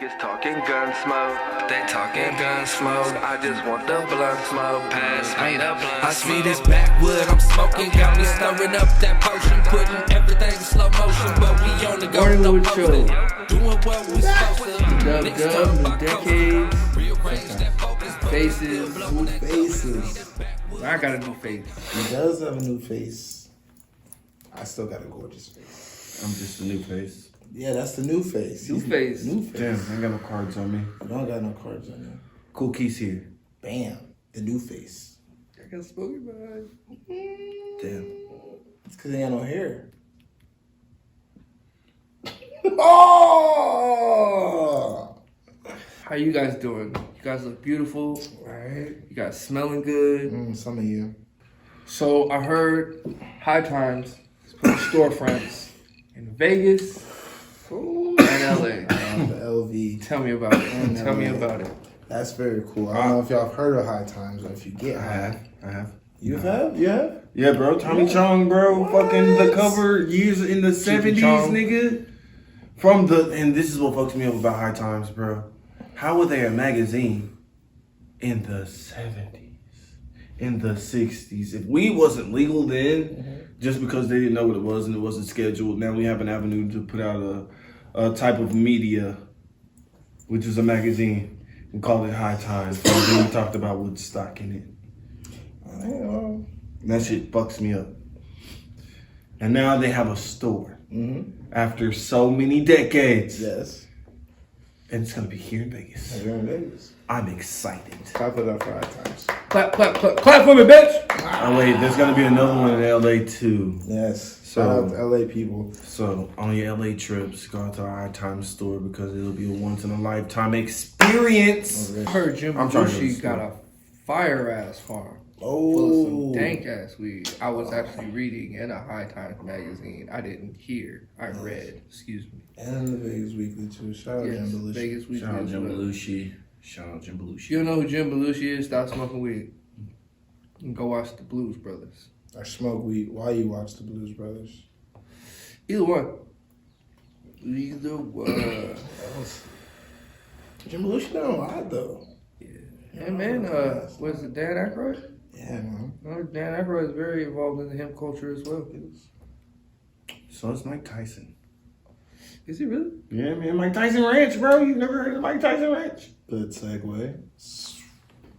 Niggas talking gun smoke. They talking gun smoke. I just want the blunt smoke. Pass me the blunt. I see this backwood I'm smoking, got me stirring up that potion, putting everything in slow motion. But we on the go, no MorningWood Show. doing what we supposed to. New decades, faces, New faces. I got a new face. He does have a new face. I still got a gorgeous face. I'm just a new face. Yeah, that's the new face. New face. New face. Damn, I ain't got no cards on me. You don't got no cards on you. Cool Keys here. Bam. The new face. I got smoky behind. Damn. It's because he ain't no hair. Oh! How you guys doing? You guys look beautiful. Right. You guys smelling good. Some of you. So I heard High Times is putting storefronts in Vegas and LA. The LV. Tell me about it. Tell me about it. That's very cool. I don't know if y'all have heard of High Times or if you get high. I have. You have? You have? Yeah, bro. Tommy Chong, bro. What? Fucking the cover years in the 70s, Chong. nigga. And this is what fucks me up about High Times, bro. How were they a magazine in the 70s, in the 60s? If we wasn't legal then, just because they didn't know what it was and it wasn't scheduled, now we have an avenue to put out a type of media, which is a magazine. We called it High Times. And then we talked about Woodstock in it. And that shit fucks me up. And now they have a store. After so many decades. Yes. And it's going to be here in Vegas. You're in Vegas. I'm excited. Clap it up for High Times. Clap, clap, clap, clap for me, bitch! Oh, wait, there's going to be another one in LA too. Yes. So- Shout out to LA people. So, on your LA trips, go out to our High Times store because it'll be a once in a lifetime experience. I heard Jim I'm trying to Belushi got a fire ass farm. Full of Oh. some dank ass weed. I was actually reading in a High Times magazine. I didn't hear. I read. Excuse me. And the Vegas Weekly too. Shout out Yes, Jim Belushi. Vegas Weekly. Shout out as Jim well. Belushi. Shout out Jim Belushi. You don't know who Jim Belushi is? Stop smoking weed. And go watch the Blues Brothers. I smoke weed while you watch the Blues Brothers. Either one. Either one. Jim Belushi done a lot though. Yeah, man. Was it Dan Aykroyd? Yeah, man. Dan Aykroyd is very involved in the hemp culture as well. So it's Mike Tyson. Is he really? Yeah, man. Mike Tyson Ranch, bro. You've never heard of Mike Tyson Ranch? Good segue.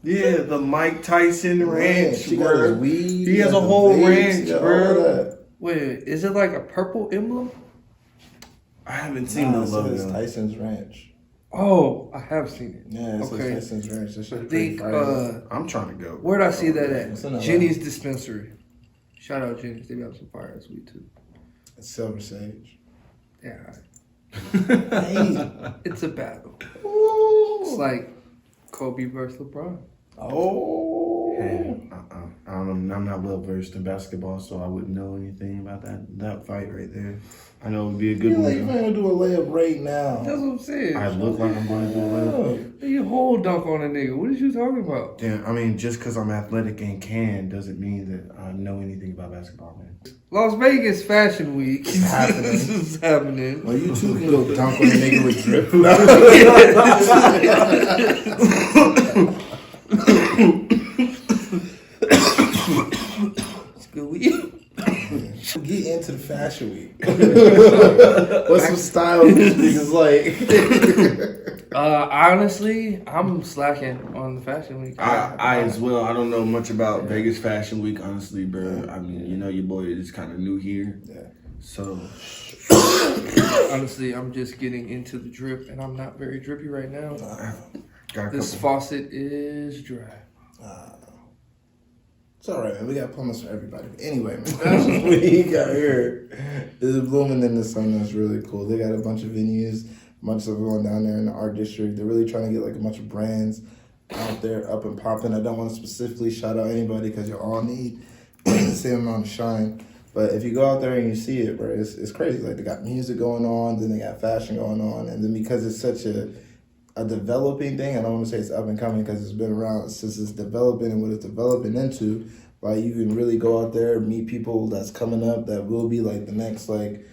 Yeah, the Mike Tyson Ranch, He got bro. his weed. He has got a the whole vapes, ranch, he got all bro. that. Wait, is it like a purple emblem? I haven't seen Nah, the it says logo. Tyson's Ranch. Oh, I have seen it. Yeah, it says Okay. Tyson's Ranch. That shit I pretty think, fire. I'm trying to go. where'd I see that It's in at? LA. Jenny's Dispensary. Shout out Jenny's. They got some fire ass weed too. It's Silver Sage. Yeah, Hey. it's a battle. Ooh. It's like Kobe versus LeBron. Oh. Hey, I don't know. I'm not well versed in basketball, so I wouldn't know anything about that fight right there. I know it would be a good You're like, one. you're gonna do a layup right now. That's what I'm saying. I look like I'm going to do a layup. You whole dunk on a nigga. What is you talking about? Damn, I mean, just because I'm athletic and can doesn't mean that I know anything about basketball, man. Las Vegas Fashion Week. It's happening. This is happening. Well, you two can go dunk on a nigga with drip. It's good weed. Get into the fashion week. What's some style these niggas like? Honestly, I'm slacking on the Fashion Week. I as well. I don't know much about Vegas Fashion Week, honestly, bro. I mean, you know, your boy is kind of new here. Yeah. So, Honestly, I'm just getting into the drip, and I'm not very drippy right now. got a This couple. faucet is dry. It's all right, man. We got plumbers for everybody. Anyway, man, Fashion Week out here is blooming in the sun. That's really cool. They got a bunch of venues, a bunch of stuff going down there in the art district. They're really trying to get like a bunch of brands out there up and popping. I don't want to specifically shout out anybody because you all need the same amount of shine. But if you go out there and you see it, bro, it's crazy. Like they got music going on, then they got fashion going on, and then because it's such a developing thing, I don't want to say it's up and coming because it's been around since it's developing and what it's developing into. Like you can really go out there and meet people that's coming up that will be like the next like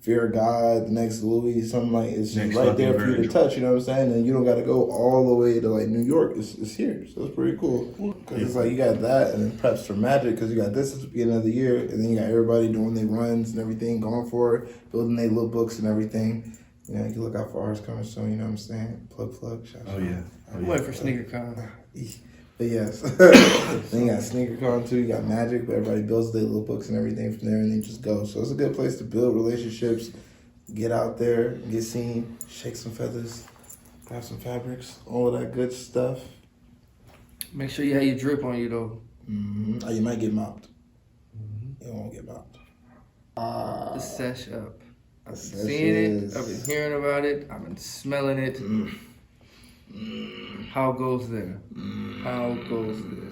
Fear of God, the next Louis, something like it's Next right there for you to Virgil. touch. You know what I'm saying? And you don't got to go all the way to like New York. It's here, so it's pretty cool. Because it's like you got that, and then preps for Magic. Because you got this at the beginning of the year, and then you got everybody doing their runs and everything, going for it, building their lookbooks and everything. You know, you can look out for ours coming soon. You know what I'm saying? Plug. Shout Oh yeah. I'm waiting for SneakerCon. But yes, then you got SneakerCon too. You got Magic, but everybody builds their little books and everything from there, and then just go. So it's a good place to build relationships, get out there, get seen, shake some feathers, grab some fabrics, all of that good stuff. Make sure you have your drip on you though. Oh, you might get mopped. You won't get mopped. The sesh up. I've been sesh seeing is- it. I've been hearing about it. I've been smelling it. How goes there? How goes there?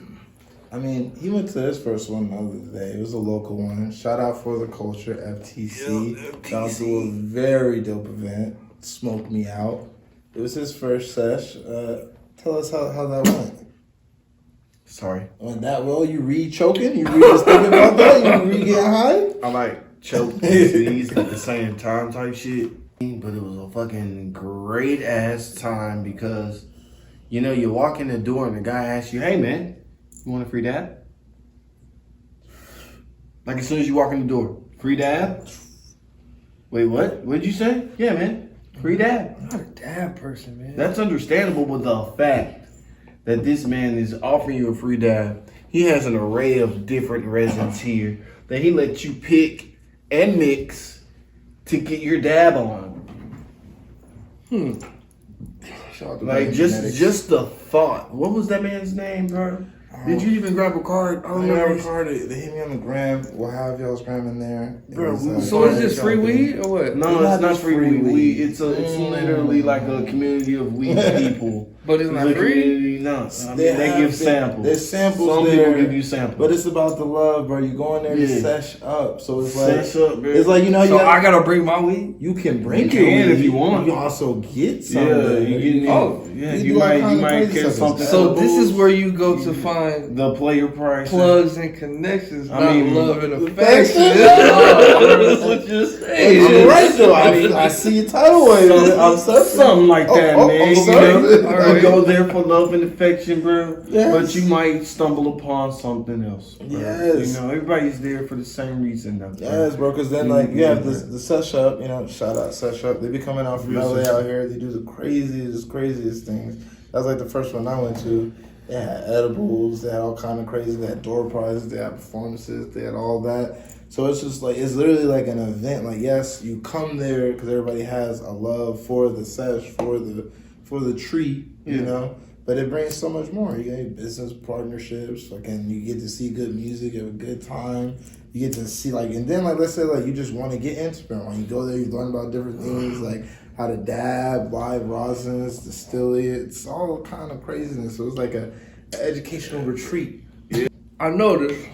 I mean, he went to his first one the other day. It was a local one. Shout out for the culture, FTC. That was a very dope event. Smoked me out. It was his first sesh. Tell us how that went. Sorry. Went that well? You choking? You just thinking about that? You getting high? I like choke and sneeze at the same time type shit. But it was a fucking great ass time because, you know, you walk in the door and the guy asks you, hey man, you want a free dab? Like as soon as you walk in the door, free dab? Wait, what? What'd you say? Yeah, man, free dab. I'm not a dab person, man. That's understandable, but the fact that this man is offering you a free dab, he has an array of different resins here that he lets you pick and mix to get your dab on. Shout out to Like Genetics. just the thought. What was that man's name, bro? Did you even grab a card? I I don't don't know. know. Recorded. They hit me on the gram. We'll have y'all's gram in there. It Bro, was, So is this free weed or what? No, It's it's not not just free free weed. weed. It's literally like a community of weed people. But it's not The free? community, no. I mean, they have give been- samples. There's samples Some there, people give you samples. but it's about the love, bro. You go in there to Yeah. sesh up, so it's like Sesh up, bro. it's like you know So I gotta bring my weed? you can bring You your can weed. if you want. You also get some. Yeah, you get You do all you kinds of might crazy get stuff. something. So this is where you go to find the player price. plugs and connections, I not mean, love and affection. affection. That's what you're saying. I'm right though. I see your title wave. I'm surfing. Something like that, man. I'm You surfing. know? All right. You go there for love and affection, bro. Yes. But you might stumble upon something else. Bro. Yes. You know, everybody's there for the same reason, though. Bro. Yes, bro. Because then, like, you have the Sesh Up. You know, shout out Sesh Up. They be coming out from LA out here. They do the craziest things. That was like the first one I went to. They had edibles. They had all kind of crazy. They had door prizes. They had performances. They had all that. So it's just like it's literally like an event. Like yes, you come there because everybody has a love for the sesh, for the tree. You know. But it brings so much more. You get business partnerships. Fucking, you get to see good music, have a good time. You get to see and then let's say you just want to get into it. When you go there, you learn about different things like how to dab, live rosins, distill it. It's all kind of craziness. So it's like an educational retreat. I noticed.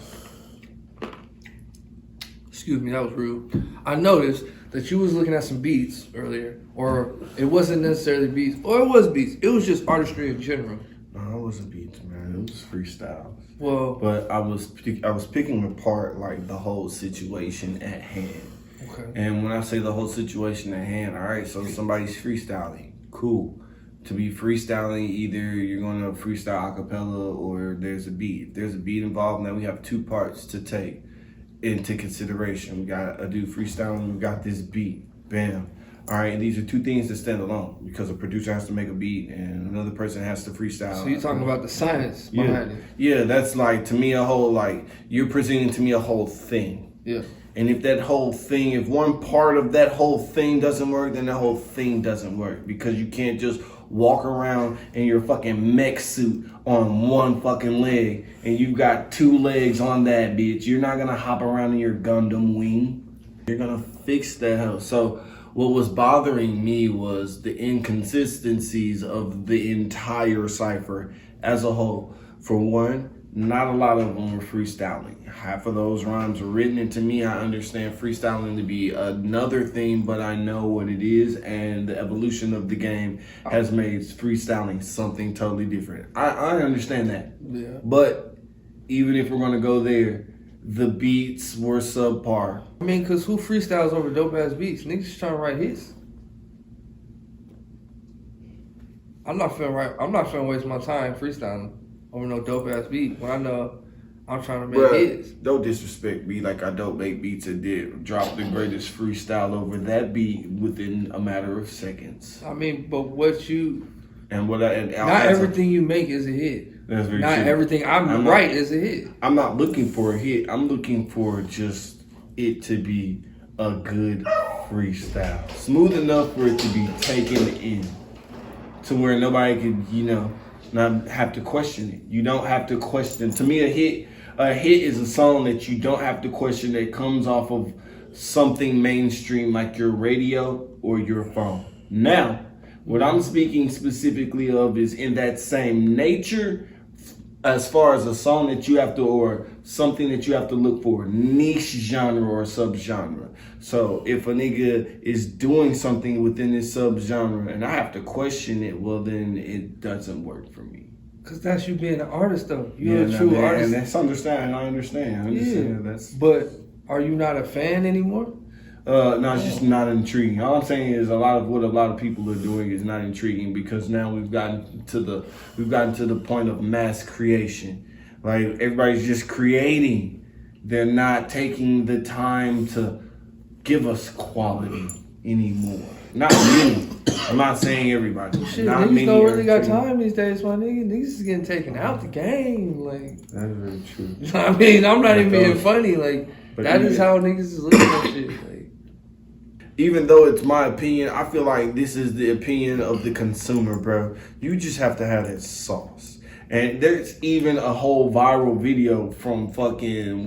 Excuse me, that was rude. I noticed that you was looking at some beats earlier, or it wasn't necessarily beats, or it was beats. It was just artistry in general. No, it wasn't beats, man. It was freestyle. Well, But I was picking apart like the whole situation at hand. okay. And when I say the whole situation at hand, all right, so somebody's freestyling. Cool. To be freestyling, either you're going to freestyle a cappella or there's a beat. If there's a beat involved, now we have two parts to take into consideration. We got a dude freestyling, we got this beat. Bam. All right, and these are two things that stand alone because a producer has to make a beat and another person has to freestyle. So you're talking about the science behind it. Yeah, that's like, to me, a whole, like, you're presenting to me a whole thing. Yeah. And if that whole thing, if one part of that whole thing doesn't work, then that whole thing doesn't work. Because you can't just walk around in your fucking mech suit on one fucking leg and you've got two legs on that bitch. You're not gonna hop around in your Gundam wing. You're gonna fix that hell. So what was bothering me was the inconsistencies of the entire cipher as a whole. For one, not a lot of them were freestyling. Half of those rhymes were written, and to me, I understand freestyling to be another thing, but I know what it is, and the evolution of the game has made freestyling something totally different. I understand that. Yeah. But even if we're gonna go there, the beats were subpar. I mean, cause who freestyles over dope ass beats? Niggas just trying to write hits. I'm not finna waste my time freestyling over no dope ass beat when I know I'm trying to make hits. Don't disrespect me like I don't make beats and did drop the greatest freestyle over that beat within a matter of seconds. I mean, but what you not everything you make is a hit. That's very not true. Everything I'm right is a hit. I'm not looking for a hit. I'm looking for just it to be a good freestyle, smooth enough for it to be taken in, to where nobody could, not have to question it. You don't have to question. To me, a hit is a song that you don't have to question, that comes off of something mainstream like your radio or your phone. Now, what I'm speaking specifically of is in that same nature, as far as a song that you have to, or something that you have to look for, niche genre or subgenre. So if a nigga is doing something within this subgenre and I have to question it, well then it doesn't work for me. Cause that's you being an artist though. You're a true artist. And that's understand. I understand. But are you not a fan anymore? No, it's just not intriguing. All I'm saying is what a lot of people are doing is not intriguing, because now we've gotten to the point of mass creation. Like, everybody's just creating. They're not taking the time to give us quality anymore. Not me. I'm not saying everybody. Shit, not niggas don't really got creating. time these days, my nigga. Niggas is getting taken out the game. Like, That's very true. I mean, I'm not even being funny. Like, that is how niggas is looking at shit. Like, even though it's my opinion, I feel like this is the opinion of the consumer, bro. You just have to have that sauce. And there's even a whole viral video from fucking,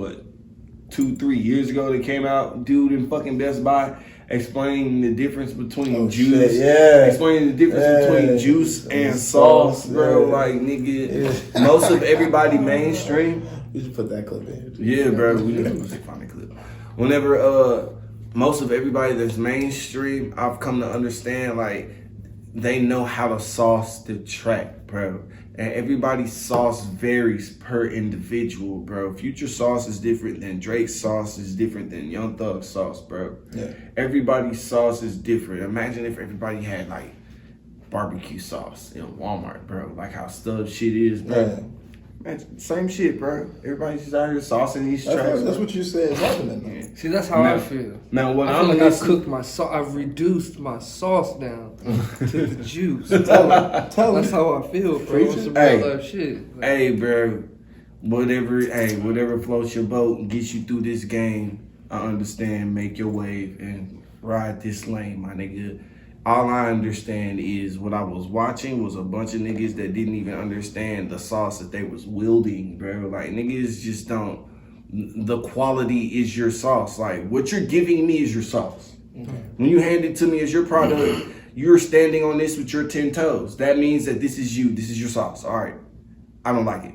2-3 years ago that came out, dude in fucking Best Buy, explaining the difference between juice. Shit, yeah. Explaining the difference between juice and sauce, bro. Yeah. Like, nigga, most of everybody mainstream. We should put that clip in. Yeah, bro. We need to find a clip. Whenever, most of everybody that's mainstream, I've come to understand, like, they know how to sauce the track, bro. And everybody's sauce varies per individual, bro. Future sauce is different than Drake's sauce is different than Young Thug's sauce, bro. Yeah. Everybody's sauce is different. Imagine if everybody had, like, barbecue sauce in Walmart, bro. Like how Stubbs shit is, bro. Yeah. Man, same shit, bro. Everybody's just out here saucing these tracks. That's what you said is happening, though. see, that's how I feel. Now, what I feel like I've cooked my sauce. I've reduced my sauce down to the juice. That's how I feel, bro. It's some real life shit. Like, hey, bro. Whatever floats your boat and gets you through this game, I understand. Make your wave and ride this lane, my nigga. All I understand is what I was watching was a bunch of niggas that didn't even understand the sauce that they was wielding, bro. Like, niggas just don't. The quality is your sauce. Like, what you're giving me is your sauce. Okay. When you hand it to me as your product, you're standing on this with your 10 toes. That means that this is you. This is your sauce. All right. I don't like it.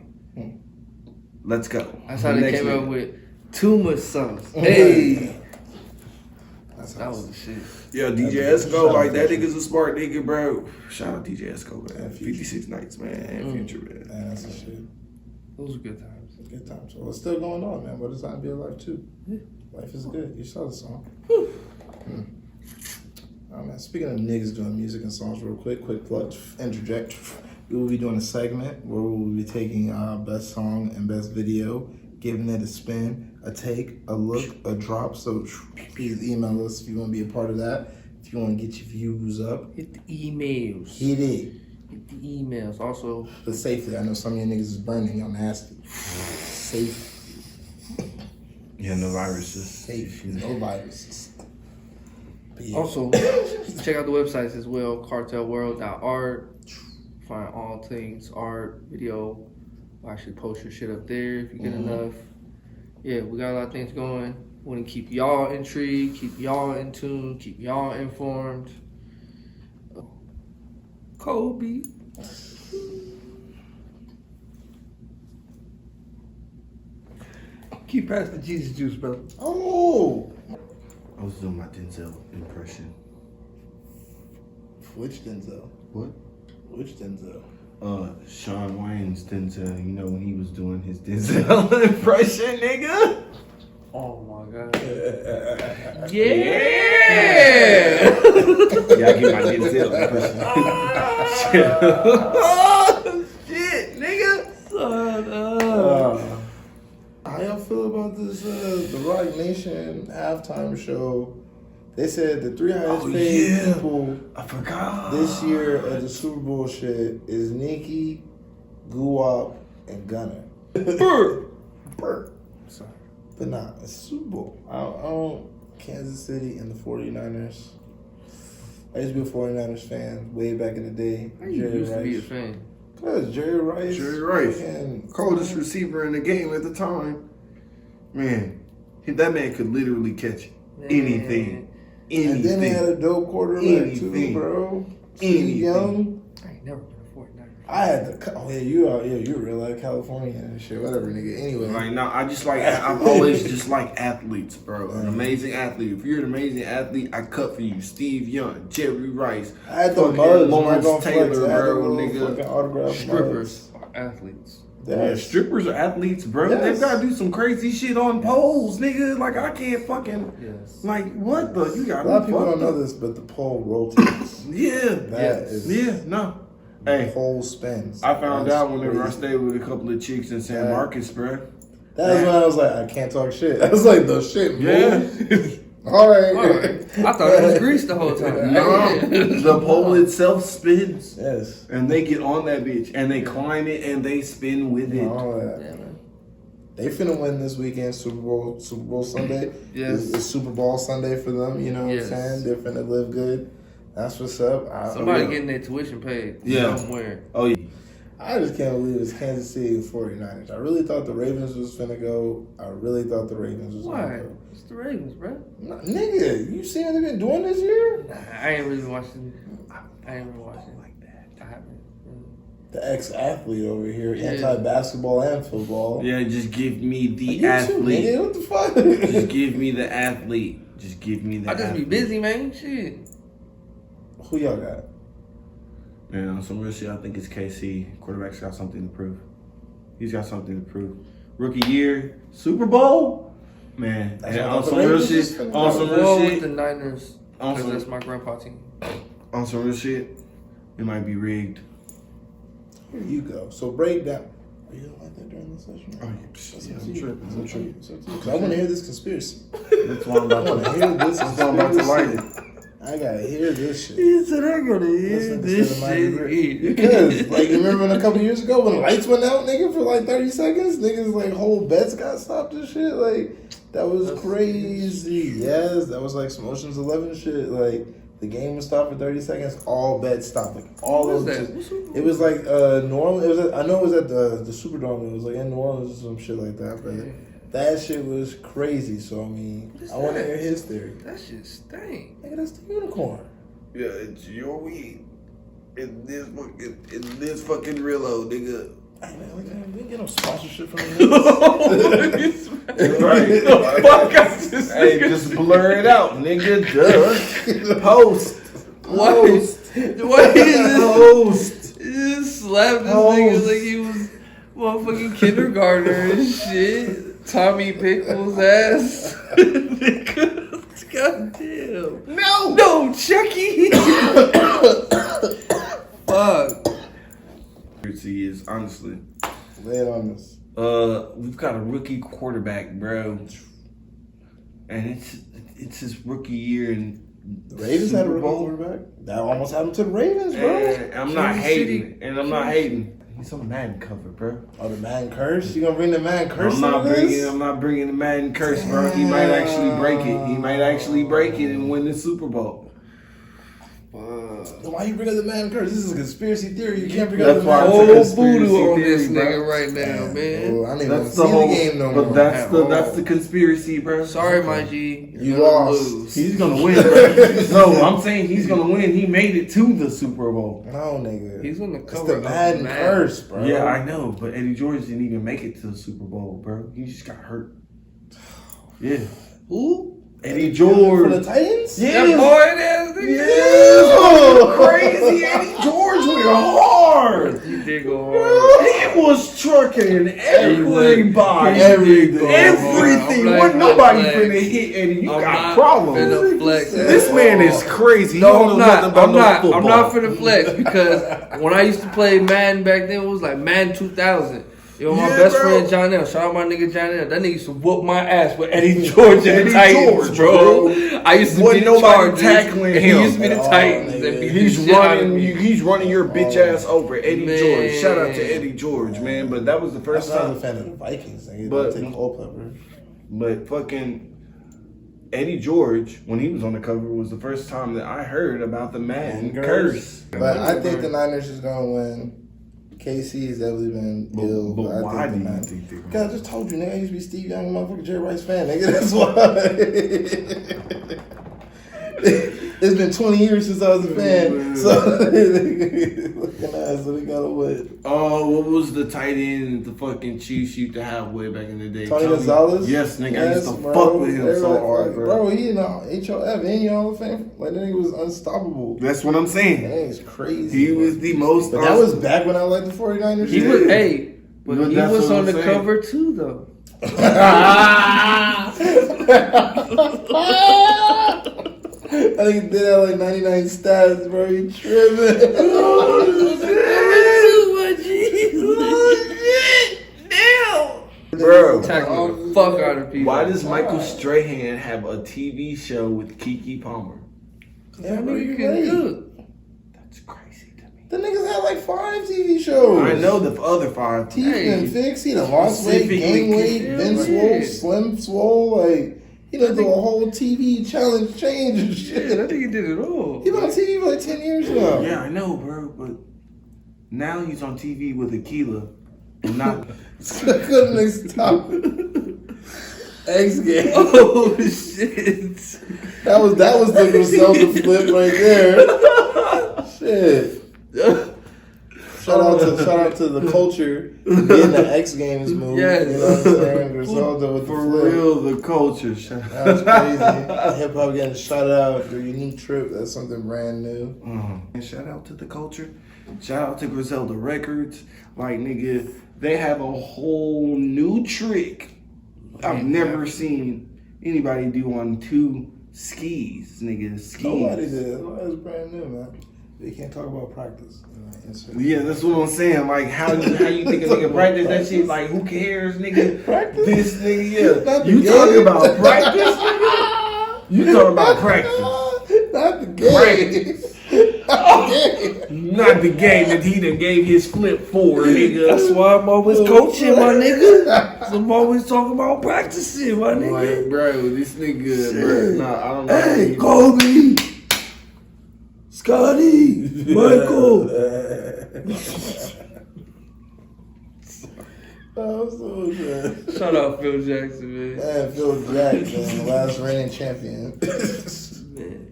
Let's go. That's how they came up with too much sauce. Hey. That was the shit. Yeah, DJ Esco, like, that nigga's a smart nigga, bro. Shout out DJ Esco, man. 56 Nights, man. And Future, man. Man, that's the shit. Those were good times. Good times. Well, it's still going on, man. But it's not be alive too. Yeah. Life is good. You saw the song. Man. Speaking of niggas doing music and songs, real quick plug, interject. We will be doing a segment where we will be taking best song and best video, giving it a spin, a take, a look, a drop. So please email us if you want to be a part of that. If you want to get your views up. Hit the emails. Hit it. Hit the emails. Also, but safely. I know some of you niggas is burning. Y'all nasty. Safe. Yeah, no viruses. Safe. No viruses. Yeah. Also, check out the websites as well. Cartelworld.art. Find all things art, video. We'll actually post your shit up there if you get enough. Yeah, we got a lot of things going. We want to keep y'all intrigued, keep y'all in tune, keep y'all informed. Kobe. Keep past the Jesus juice, brother. Oh! I was doing my Denzel impression. Which Denzel? What? Which Denzel? Sean Wayne's Denzel, you know, when he was doing his Denzel impression, nigga. Oh my god. Yeah. Yeah, I get my Denzel impression. Oh, shit, nigga. How y'all feel about this, the RocNation halftime show? They said the 3 highest paid people I forgot. this year at the Super Bowl shit is Nicki, Guwap, and Gunna. Burr. Sorry. But nah, it's Super Bowl. I don't Kansas City and the 49ers. I used to be a 49ers fan way back in the day. How you used to be a fan? Because Jerry Rice. Coldest receiver in the game at the time. Man, that man could literally catch anything. And then they had a dope quarterback too, bro. Steve Young. I ain't never been a 49er. I had to. Oh yeah, you out. Yeah, you real life California and shit. Whatever, nigga. Anyway, Like, no, I've always just like athletes, bro. An amazing athlete. If you're an amazing athlete, I cut for you. Steve Young, Jerry Rice. I had the fucking mugs. Lawrence Taylor, bro, Fucking nigga. autograph Strippers are athletes. Yeah, strippers are athletes, bro. Yes. They've got to do some crazy shit on poles, nigga. Like, I can't fucking. Yes. Like, what the? You got A lot of people don't know this, but the pole rotates. Yeah. That is. Yeah, no. The Hey, pole spins. I found That's out whenever I crazy. stayed with a couple of chicks in San Marcos, bro. That was when I was like, I can't talk shit. I was like, the shit move. Yeah. All right. I thought it was grease the whole time. No, the pole itself spins. Yes. And they get on that bitch and they climb it and they spin with it. All that. Yeah, man. They finna win this weekend, Super Bowl Sunday. Yes. It's Super Bowl Sunday for them, you know what Yes. I'm saying? They're finna live good. That's what's up. Somebody getting their tuition paid somewhere. Oh, yeah. I just can't believe it's Kansas City and 49ers. I really thought the Ravens was finna go. I really thought the Ravens was Why? gonna go. It's the Ravens, bro. Nah, nigga, you seen what they've been doing this year? Nah, I ain't really watching. I ain't really watching like that. I haven't. The ex-athlete over here, Yeah. anti-basketball and football. Yeah, just give me the You too, athlete. nigga. What the fuck? Just give me the athlete. Just give me the I just athlete. be busy, man. Shit. Who y'all got? Man, on some real shit, I think it's KC. Quarterback's got something to prove. He's got something to prove. Rookie year, Super Bowl? Man, That's and what on the some real Ravens shit, is finna on do. some Go real with shit, the Niners. on Because that's some, my grandpa team. on some real shit, it might be rigged. Here you go. So break down. Are you don't like that during the session? Oh, yeah, I'm tripping. I'm tripping. I want to hear this conspiracy. That's why I'm about I want to to. hear this That's why I'm about to light conspiracy. it. I gotta hear this shit. He said, I gotta hear Listen to this Cinematic shit. Because, like, you remember a couple years ago when lights went out, nigga, for like 30 seconds? Niggas, like, whole bets got stopped and shit. Like, that was crazy. Yes, that was like some Ocean's 11 shit. Like, the game was stopped for 30 seconds, all bets stopped. Like, all What of was it. that? It was like New Orleans. It was I know it was at the Superdome. It was like in New Orleans or some shit like that. But that shit was crazy. So, I mean, I want to hear his theory. That shit stink. Nigga, that's the unicorn. Yeah, it's your weed. In this fucking Rillo, nigga. Hey, man, we didn't get no sponsorship from them. Right. Hey, just blur it out, nigga. Duh. Post. What is this? Post. He just slapped this nigga like he was motherfucking kindergartner and shit. Tommy Pickles ass. Nigga. Goddamn. No, Chucky. Fuck. He is honestly. Lay it on us. We've got a rookie quarterback, bro, and it's his rookie year and The Ravens had a Super rookie Bowl. quarterback. That almost happened to the Ravens, bro. And I'm not Kansas hating, City. and I'm not hating. He's on Madden cover, bro. Oh, the man curse? You gonna bring the man curse? I'm not into this? bringing the Madden curse, bro. He might actually break it. He might actually break it and win the Super Bowl. Why you bring up the man curse? This is a conspiracy theory. You can't bring up That's the why man I took Whole a curse. conspiracy voodoo on theory, this bro. nigga right now, man. Bro, I don't even That's see the whole the game no more. But that's the conspiracy, bro. Sorry, my G. You You're gonna lost. lose. He's gonna win, bro. No, I'm saying he's gonna win. He made it to the Super Bowl. No, nigga. He's on the It's cover the of Madden curse, bro. Yeah, I know, but Eddie George didn't even make it to the Super Bowl, bro. He just got hurt. Yeah. Who? Eddie For George. the Titans? Yeah. That boy ass nigga. Yeah. Crazy. Eddie George went hard. hard. You did go hard. He was trucking everybody. Everything. Everything. I'm Wasn't not nobody flex. finna hit Eddie. You I'm got not problems. finna flex. This man is crazy. He No, don't I'm know nothing not. about I'm no not. football. I'm not finna flex because when I used to play Madden back then, it was like Madden 2000. Yo, my Yeah, best bro. friend John L. Shout out my nigga John L. That nigga used to whoop my ass with Eddie George and Eddie the Titans, George, bro. I used to Wasn't be the nobody Chargers, tackling and him. He used to be the Oh, Titans. nigga. And beat He's the shit out of running. me. He's running your bitch ass over, Eddie Man. George. Shout out to Eddie George, man. But that was the I first was a time. fan of the Vikings. Nigga. But- But take Culpepper. But fucking Eddie George, when he was on the cover, was the first time that I heard about the Madden curse. But I think the Niners is gonna win. KC has definitely been ill. But I why think do the you Niners. think they're God, I just told you, nigga. I used to be Steve Young, motherfucking Jerry Rice fan, nigga. That's why. It's been 20 years since I was a fan. So, looking at us, so we gotta win. Oh, what was the tight end the fucking Chiefs used to have way back in the day? Tony Gonzalez? Yes, nigga. I used to bro. fuck with him so Everybody hard, fuck- bro. Bro, he in the HOF and Hall of Fame. Like, that nigga was unstoppable. That's what I'm saying. That nigga's crazy. He was the most. But that was back when I liked the 49ers. He shit. was, hey, but But he that's was what on I'm the saying. cover too, though. I think he did have like 99 stats, bro. You tripping. Bro, Tackling the fuck out of people. why does Michael Strahan have a TV show with Keke Palmer? Yeah, That bro, nigga you can right. cook? That's crazy to me. The niggas had like 5 TV shows. I know the other 5 Teeth Hey. and Fix, he done lost weight, Specifically gained weight, yeah, been right. swole, slim, swole, like, he done do a whole TV challenge change and Yeah, shit. that nigga did it all. He been on TV for like 10 years now. Yeah, I know, bro, but now he's on TV with Aquila and not. Couldn't stop. X Games. Oh shit! That was the Griselda flip right there. Shit. Shout out to the culture being the X Games move. Yes. You know what I'm saying? Griselda with For the flip. real, the culture. That was crazy. Hip hop getting shut out. The unique trip. That's something brand new. And shout out to the culture. Shout out to Griselda Records. Like, nigga, they have a whole new trick I've never seen anybody do on 2 skis, nigga. Skis. Nobody did. That's brand new, man. They can't talk about practice. Yeah, that's what I'm saying. Like, how you think a nigga practice that shit? Like, who cares, nigga? Practice? This nigga, yeah. Not the You game. talking about practice, nigga? You talking about practice. Not the game. Not the game. Not the game that he done gave his flip for, nigga. That's why I'm always coaching, my nigga. I'm always talking about practicing, my nigga. Like, bro, this nigga, bro. Nah, I don't know. Hey, Kobe, Scotty, Michael. Oh, so good. Shout out Phil Jackson, man. Man, Phil Jackson, the last reigning champion. Man.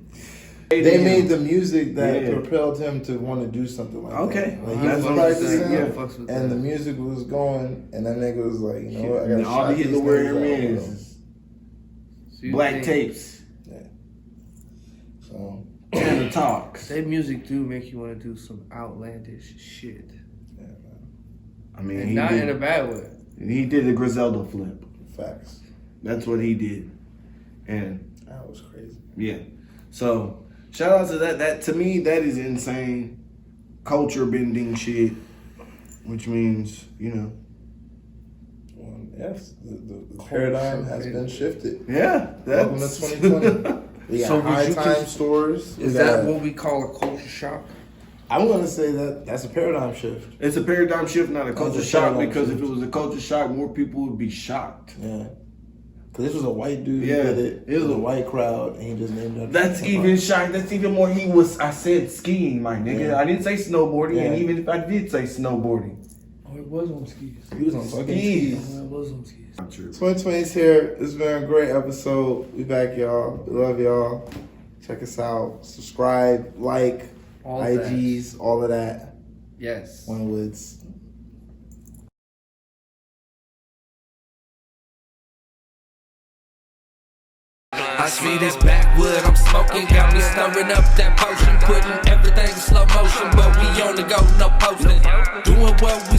They made the music that Yeah. propelled him to want to do something like Okay. that. Like, he That's was what I'm practicing, saying, Yeah, fucks with and that. the music was going, and that nigga was like, you know what, I gotta all shout the these Hitler wearing niggas out. is So you black think tapes So, and the talks. They music do make you want to do some outlandish shit, yeah, man. I mean, and he not did, in a bad way. he did a Griselda flip. Facts. That's what he did. And That was crazy. yeah. So shout out to that. That to me, that is insane. Culture bending shit. Which means, you know. Well, yes, the paradigm has been shifted. Yeah. Welcome to That's 2020. We got So would high you time cons- stores. We Is that got- what we call a culture shock? I'm gonna say that that's a paradigm shift. It's a paradigm shift, not a culture That's a shock, paradigm because shift. if it was a culture shock, more people would be shocked. Yeah. Cause this was a white dude Yeah, who did it. it It was was a white crowd, and he just named it. That's even shock. That's even more. I said skiing, my nigga. Yeah. I didn't say snowboarding, and Yeah. even if I did say snowboarding, Oh, it was on skis. He was on fucking skis. skis. Oh, it was on skis. 2020 is here. It's been a great episode. We back, y'all. We love y'all. Check us out. Subscribe, like, All that. IGs, all of that. Yes. MorningWoods. I see this backwood I'm smoking, got me stirring up that potion, putting everything in slow motion, but we on the go, no posting. well